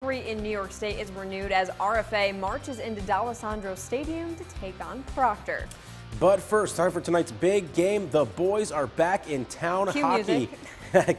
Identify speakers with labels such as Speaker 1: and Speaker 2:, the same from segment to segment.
Speaker 1: rivalry in New York State is renewed as RFA marches into D'Alessandro Stadium to take on Proctor.
Speaker 2: But first, time for tonight's big game. The boys are back in town.
Speaker 1: Cue
Speaker 2: Hockey.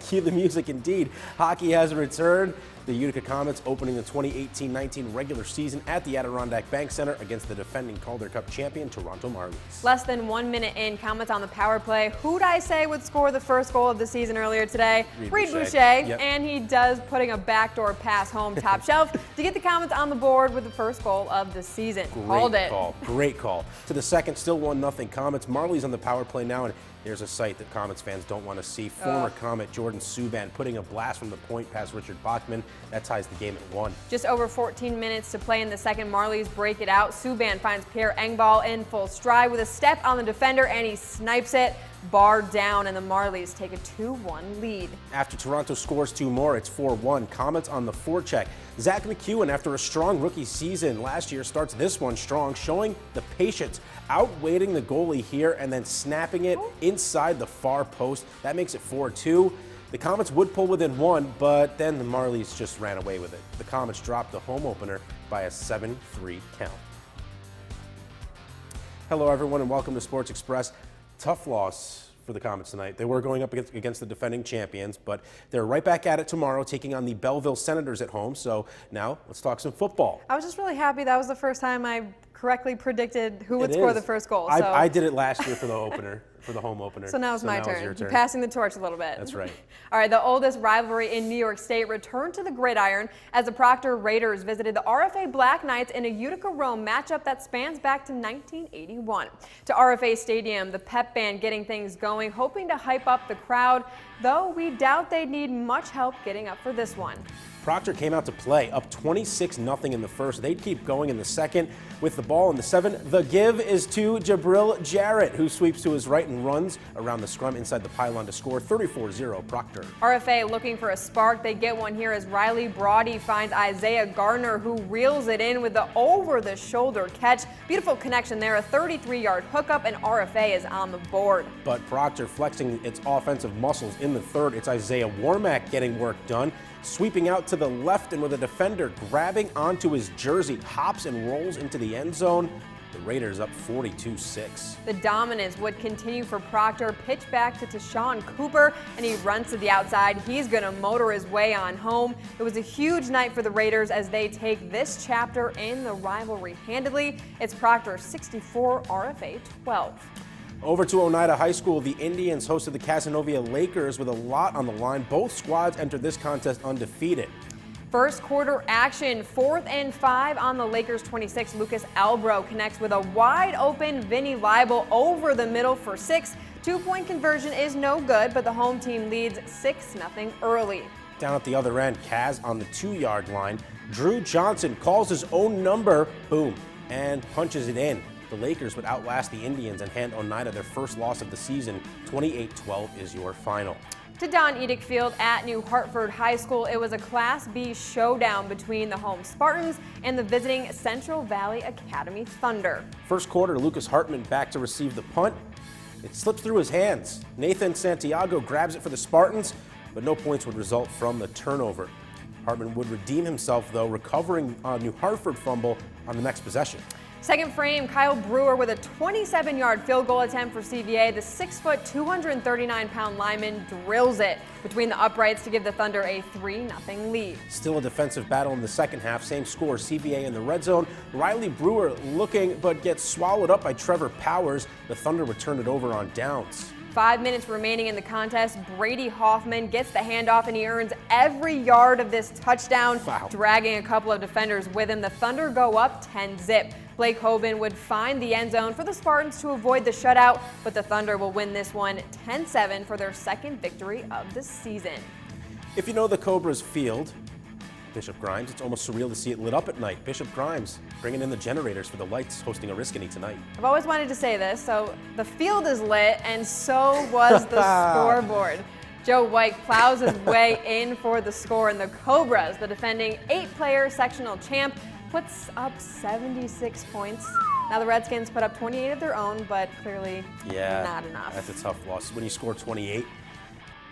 Speaker 2: Cue the music indeed. Hockey has returned. The Utica Comets opening the 2018-19 regular season at the Adirondack Bank Center against the defending Calder Cup champion Toronto Marlies.
Speaker 1: Less than 1 minute in, Comets on the power play. Who'd I say would score the first goal of the season earlier today? Reed Boucher.
Speaker 2: Yep.
Speaker 1: And he does, putting a backdoor pass home top shelf to get the Comets on the board with the first goal of the season. Called it.
Speaker 2: Great call. To the second, still 1-0 Comets. Marlies on the power play now, and here's a sight that Comets fans don't want to see. Former Comet Jordan Subban putting a blast from the point past Richard Bachman. That ties the game at 1.
Speaker 1: Just over 14 minutes to play in the second. Marlies break it out. Subban finds Pierre Engvall in full stride with a step on the defender, and he snipes it. Bar down, and the Marlies take a 2-1 lead.
Speaker 2: After Toronto scores 2 more, it's 4-1. Comets on the forecheck. Zach McEwen, after a strong rookie season last year, starts this one strong, showing the patience, outweighting the goalie here and then snapping it inside the far post. That makes it 4-2. The Comets would pull within 1, but then the Marlies just ran away with it. The Comets dropped the home opener by a 7-3 count. Hello, everyone, and welcome to Sports Express. Tough loss for the Comets tonight. They were going up against the defending champions, but they're right back at it tomorrow, taking on the Belleville Senators at home. So now let's talk some football.
Speaker 1: I was just really happy that was the first time I correctly predicted who would score the first goal. So.
Speaker 2: I did it last year for the opener, for the home opener.
Speaker 1: So now it's my turn.
Speaker 2: Your turn.
Speaker 1: Passing the torch a little bit.
Speaker 2: That's right.
Speaker 1: All right, the oldest rivalry in New York State returned to the gridiron as the Proctor Raiders visited the RFA Black Knights in a Utica-Rome matchup that spans back to 1981. To RFA Stadium, the pep band getting things going, hoping to hype up the crowd, though we doubt they'd need much help getting up for this one.
Speaker 2: Proctor came out to play, up 26-0 in the first. They'd keep going in the second with the ball in the 7. The give is to Jabril Jarrett, who sweeps to his right and runs around the scrum inside the pylon to score 34-0 Proctor.
Speaker 1: RFA looking for a spark. They get one here as Riley Brody finds Isaiah Gardner, who reels it in with the over-the-shoulder catch. Beautiful connection there, a 33-yard hookup, and RFA is on the board.
Speaker 2: But Proctor flexing its offensive muscles in the third. It's Isaiah Warmack getting work done. Sweeping out to the left, and with a defender grabbing onto his jersey, hops and rolls into the end zone. The Raiders up 42-6.
Speaker 1: The dominance would continue for Proctor. Pitch back to Tashawn Cooper, and he runs to the outside. He's going to motor his way on home. It was a huge night for the Raiders as they take this chapter in the rivalry handily. It's Proctor 64, RFA 12.
Speaker 2: Over to Oneida High School, the Indians hosted the Cazenovia Lakers with a lot on the line. Both squads entered this contest undefeated.
Speaker 1: First quarter action, 4th and 5 on the Lakers 26. Lucas Albro connects with a wide open Vinny Leibel over the middle for 6. 2-point conversion is no good, but the home team leads 6-0 early.
Speaker 2: Down at the other end, Kaz on the 2-yard line. Drew Johnson calls his own number, boom, and punches it in. The Lakers would outlast the Indians and hand Oneida their first loss of the season. 28-12 is your final.
Speaker 1: To Don Edick Field at New Hartford High School, it was a Class B showdown between the home Spartans and the visiting Central Valley Academy Thunder.
Speaker 2: First quarter, Lucas Hartman back to receive the punt. It slips through his hands. Nathan Santiago grabs it for the Spartans, but no points would result from the turnover. Hartman would redeem himself, though, recovering a New Hartford fumble on the next possession.
Speaker 1: Second frame, Kyle Brewer with a 27-yard field goal attempt for CVA. The 6-foot, 239-pound lineman drills it between the uprights to give the Thunder a 3-0 lead.
Speaker 2: Still a defensive battle in the second half. Same score, CVA in the red zone. Riley Brewer looking, but gets swallowed up by Trevor Powers. The Thunder would turn it over on downs.
Speaker 1: 5 minutes remaining in the contest. Brady Hoffman gets the handoff, and he earns every yard of this touchdown, dragging a couple of defenders with him. The Thunder go up 10-0. Blake Hoban would find the end zone for the Spartans to avoid the shutout, but the Thunder will win this one 10-7 for their second victory of the season.
Speaker 2: If you know the Cobras field, Bishop Grimes, it's almost surreal to see it lit up at night. Bishop Grimes bringing in the generators for the Lights hosting Oriskany tonight.
Speaker 1: I've always wanted to say this, so the field is lit and so was the scoreboard. Joe White plows his way in for the score, and the Cobras, the defending 8-player sectional champ, puts up 76 points. Now the Redskins put up 28 of their own, but clearly not enough.
Speaker 2: That's a tough loss. When you score 28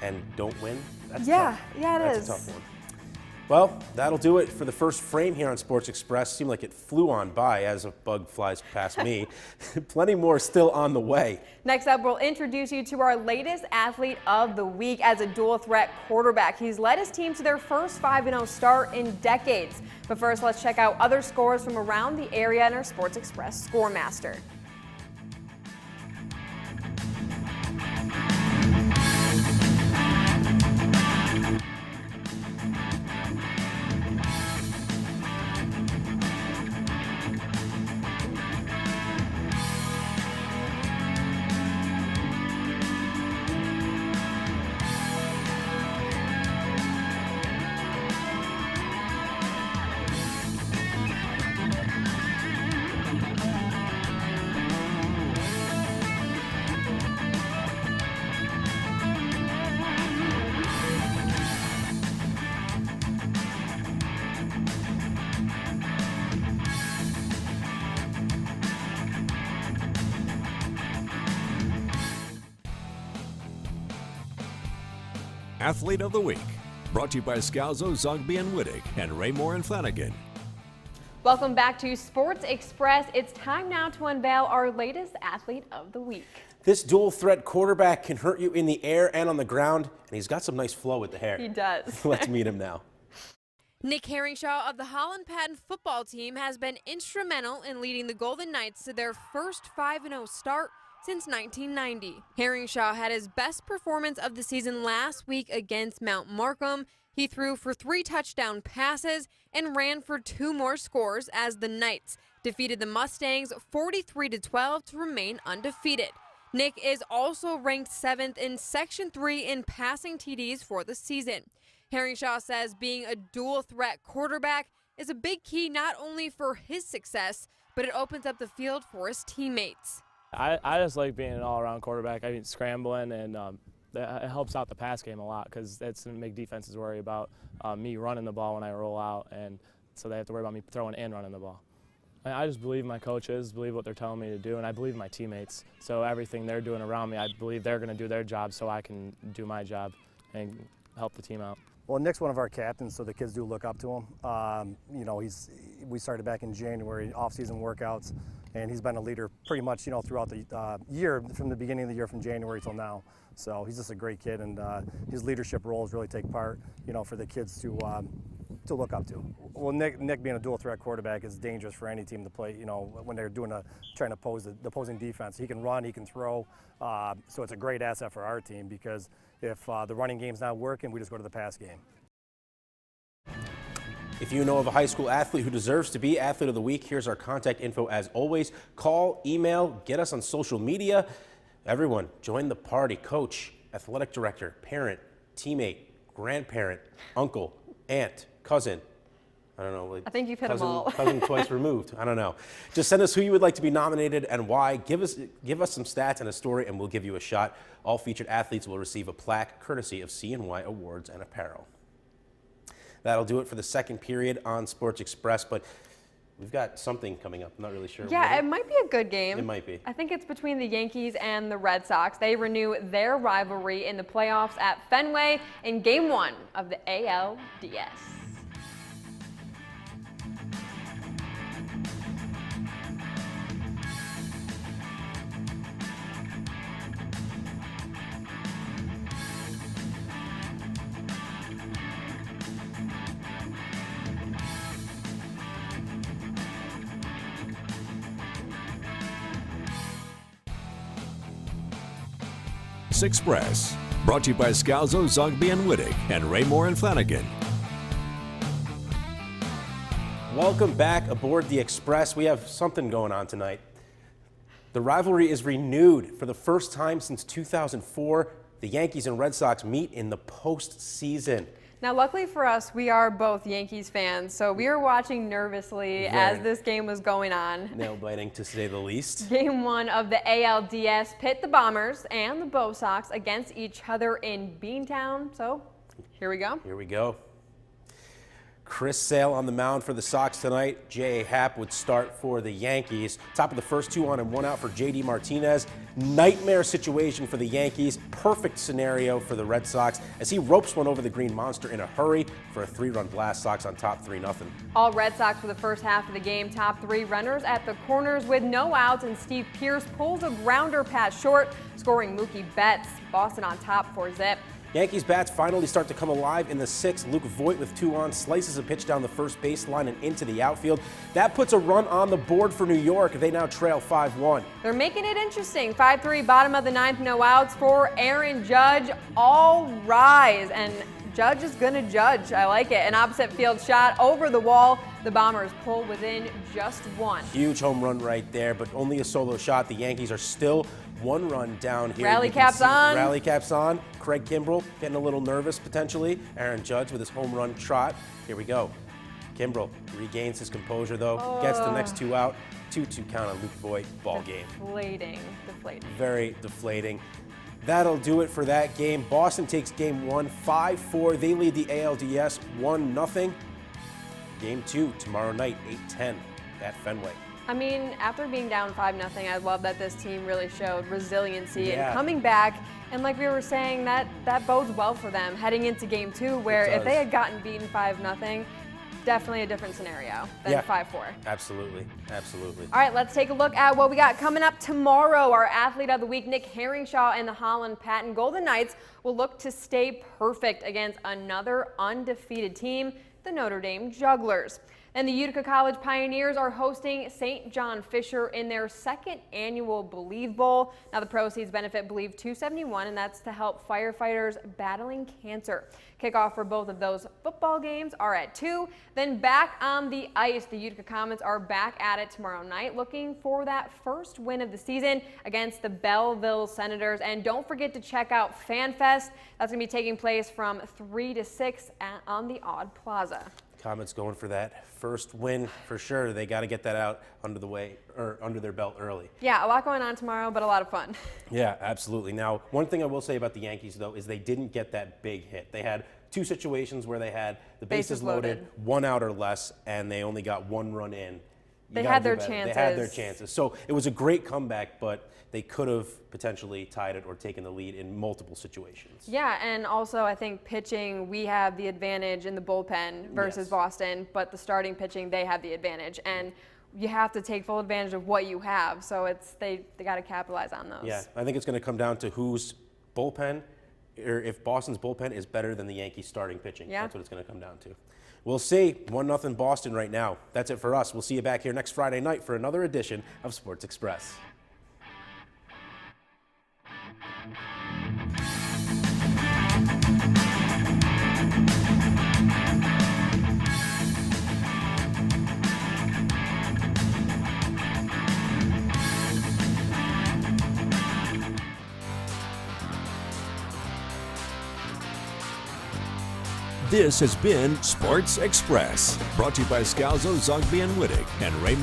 Speaker 2: and don't win, that's
Speaker 1: tough.
Speaker 2: Yeah,
Speaker 1: it is.
Speaker 2: That's a tough one. Well, that'll do it for the first frame here on Sports Express. Seemed like it flew on by as a bug flies past me. Plenty more still on the way.
Speaker 1: Next up, we'll introduce you to our latest athlete of the week as a dual threat quarterback. He's led his team to their first 5-0 start in decades. But first, let's check out other scores from around the area in our Sports Express Scoremaster.
Speaker 3: Athlete of the Week, brought to you by Scalzo, Zogby and Wittig, and Raymore and Flanagan.
Speaker 1: Welcome back to Sports Express. It's time now to unveil our latest athlete of the week.
Speaker 2: This dual threat quarterback can hurt you in the air and on the ground, and he's got some nice flow with the hair.
Speaker 1: He does.
Speaker 2: Let's meet him now.
Speaker 1: Nick Herringshaw of the Holland Patton football team has been instrumental in leading the Golden Knights to their first 5-0 start since 1990. Herringshaw had his best performance of the season last week against Mount Markham. He threw for 3 touchdown passes and ran for 2 more scores as the Knights defeated the Mustangs 43-12 to remain undefeated. Nick is also ranked 7th in Section 3 in passing TDs for the season. Herringshaw says being a dual threat quarterback is a big key not only for his success, but it opens up the field for his teammates.
Speaker 4: I just like being an all-around quarterback. I mean, scrambling, and it helps out the pass game a lot because that's going to make defenses worry about me running the ball when I roll out, and so they have to worry about me throwing and running the ball. I just believe my coaches, believe what they're telling me to do, and I believe my teammates. So everything they're doing around me, I believe they're going to do their job so I can do my job and help the team out.
Speaker 5: Well, Nick's one of our captains, so the kids do look up to him. You know, we started back in January, off-season workouts, and he's been a leader pretty much, you know, throughout the year, from the beginning of the year, from January till now. So he's just a great kid, and his leadership roles really take part, you know, for the kids to look up to. Well, Nick being a dual threat quarterback is dangerous for any team to play, you know, when they're trying to oppose the opposing defense. He can run, he can throw, so it's a great asset for our team because if the running game's not working, we just go to the pass game.
Speaker 2: If you know of a high school athlete who deserves to be Athlete of the Week, here's our contact info as always. Call, email, get us on social media. Everyone, join the party. Coach, athletic director, parent, teammate, grandparent, uncle, aunt, cousin. I don't know. Like
Speaker 1: I think you've hit them all.
Speaker 2: Cousin twice removed. I don't know. Just send us who you would like to be nominated and why. Give us some stats and a story, and we'll give you a shot. All featured athletes will receive a plaque courtesy of CNY Awards and Apparel. That'll do it for the second period on Sports Express, but we've got something coming up. I'm not really sure.
Speaker 1: Yeah, it might be a good game.
Speaker 2: It might be.
Speaker 1: I think it's between the Yankees and the Red Sox. They renew their rivalry in the playoffs at Fenway in Game 1 of the ALDS.
Speaker 3: Express, brought to you by Scalzo, Zogby and Wittig, and Raymore and Flanagan.
Speaker 2: Welcome back aboard the Express. We have something going on tonight. The rivalry is renewed for the first time since 2004. The Yankees and Red Sox meet in the postseason.
Speaker 1: Now, luckily for us, we are both Yankees fans, so we were watching nervously as this game was going on.
Speaker 2: Nail-biting, to say the least.
Speaker 1: Game 1 of the ALDS pit the Bombers and the Bo Sox against each other in Beantown. So, here we go.
Speaker 2: Here we go. Chris Sale on the mound for the Sox tonight. J.A. Happ would start for the Yankees. Top of the first, 2 on and 1 out for J.D. Martinez. Nightmare situation for the Yankees. Perfect scenario for the Red Sox as he ropes one over the Green Monster in a hurry for a 3-run blast. Sox on top 3-0.
Speaker 1: All Red Sox for the first half of the game. Top 3 runners at the corners with no outs, and Steve Pearce pulls a grounder pass short, scoring Mookie Betts. Boston on top 4-zip.
Speaker 2: Yankees bats finally start to come alive in the 6th. Luke Voit with 2 on slices a pitch down the first baseline and into the outfield. That puts a run on the board for New York. They now trail 5-1.
Speaker 1: They're making it interesting. 5-3, bottom of the 9th, no outs for Aaron Judge. All rise, and Judge is going to judge. I like it. An opposite field shot over the wall. The Bombers pull within just 1.
Speaker 2: Huge home run right there, but only a solo shot. The Yankees are still 1 run down here.
Speaker 1: Rally
Speaker 2: You can
Speaker 1: caps
Speaker 2: see
Speaker 1: on.
Speaker 2: Rally caps on. Craig Kimbrell getting a little nervous potentially. Aaron Judge with his home run trot. Here we go. Kimbrell regains his composure though. Gets the next 2 out. 2-2 count on Luke Voit. Ball game.
Speaker 1: Deflating.
Speaker 2: Very deflating. That'll do it for that game. Boston takes game 1 5-4. They lead the ALDS 1-0. Game 2 tomorrow night 8:10 at Fenway.
Speaker 1: I mean, after being down 5-0, I love that this team really showed resiliency
Speaker 2: Yeah.
Speaker 1: and coming back. And like we were saying, that bodes well for them heading into game 2, where
Speaker 2: It
Speaker 1: if
Speaker 2: does.
Speaker 1: they had gotten beaten 5-0, definitely a different scenario than
Speaker 2: Yeah.
Speaker 1: 5-4.
Speaker 2: Absolutely. Absolutely.
Speaker 1: All right, let's take a look at what we got coming up tomorrow. Our athlete of the week, Nick Herringshaw and the Holland Patton Golden Knights, will look to stay perfect against another undefeated team, the Notre Dame Jugglers. And the Utica College Pioneers are hosting St. John Fisher in their 2nd annual Believe Bowl. Now the proceeds benefit Believe 271, and that's to help firefighters battling cancer. Kickoff for both of those football games are at 2. Then back on the ice, the Utica Comets are back at it tomorrow night, looking for that first win of the season against the Belleville Senators. And don't forget to check out FanFest. That's going to be taking place from 3 to 6 on the Odd Plaza.
Speaker 2: Comets going for that first win for sure. They got to get that out under their belt early.
Speaker 1: Yeah, a lot going on tomorrow, but a lot of fun.
Speaker 2: Yeah, absolutely. Now, one thing I will say about the Yankees, though, is they didn't get that big hit. They had 2 situations where they had the bases loaded, 1 out or less, and they only got 1 run in.
Speaker 1: They
Speaker 2: gotta
Speaker 1: had
Speaker 2: do
Speaker 1: their
Speaker 2: better.
Speaker 1: chances.
Speaker 2: They had their chances. So it was a great comeback, but they could have potentially tied it or taken the lead in multiple situations.
Speaker 1: Yeah, and also I think pitching, we have the advantage in the bullpen versus
Speaker 2: Yes.
Speaker 1: Boston, but the starting pitching, they have the advantage. And you have to take full advantage of what you have. So they got to capitalize on those.
Speaker 2: Yeah, I think it's going to come down to whose bullpen, or if Boston's bullpen is better than the Yankees starting pitching.
Speaker 1: Yeah.
Speaker 2: That's what it's going to come down to. We'll see. 1-0 Boston right now. That's it for us. We'll see you back here next Friday night for another edition of Sports Express.
Speaker 3: This has been Sports Express, brought to you by Scalzo, Zogby, and Wittig, and Raymond.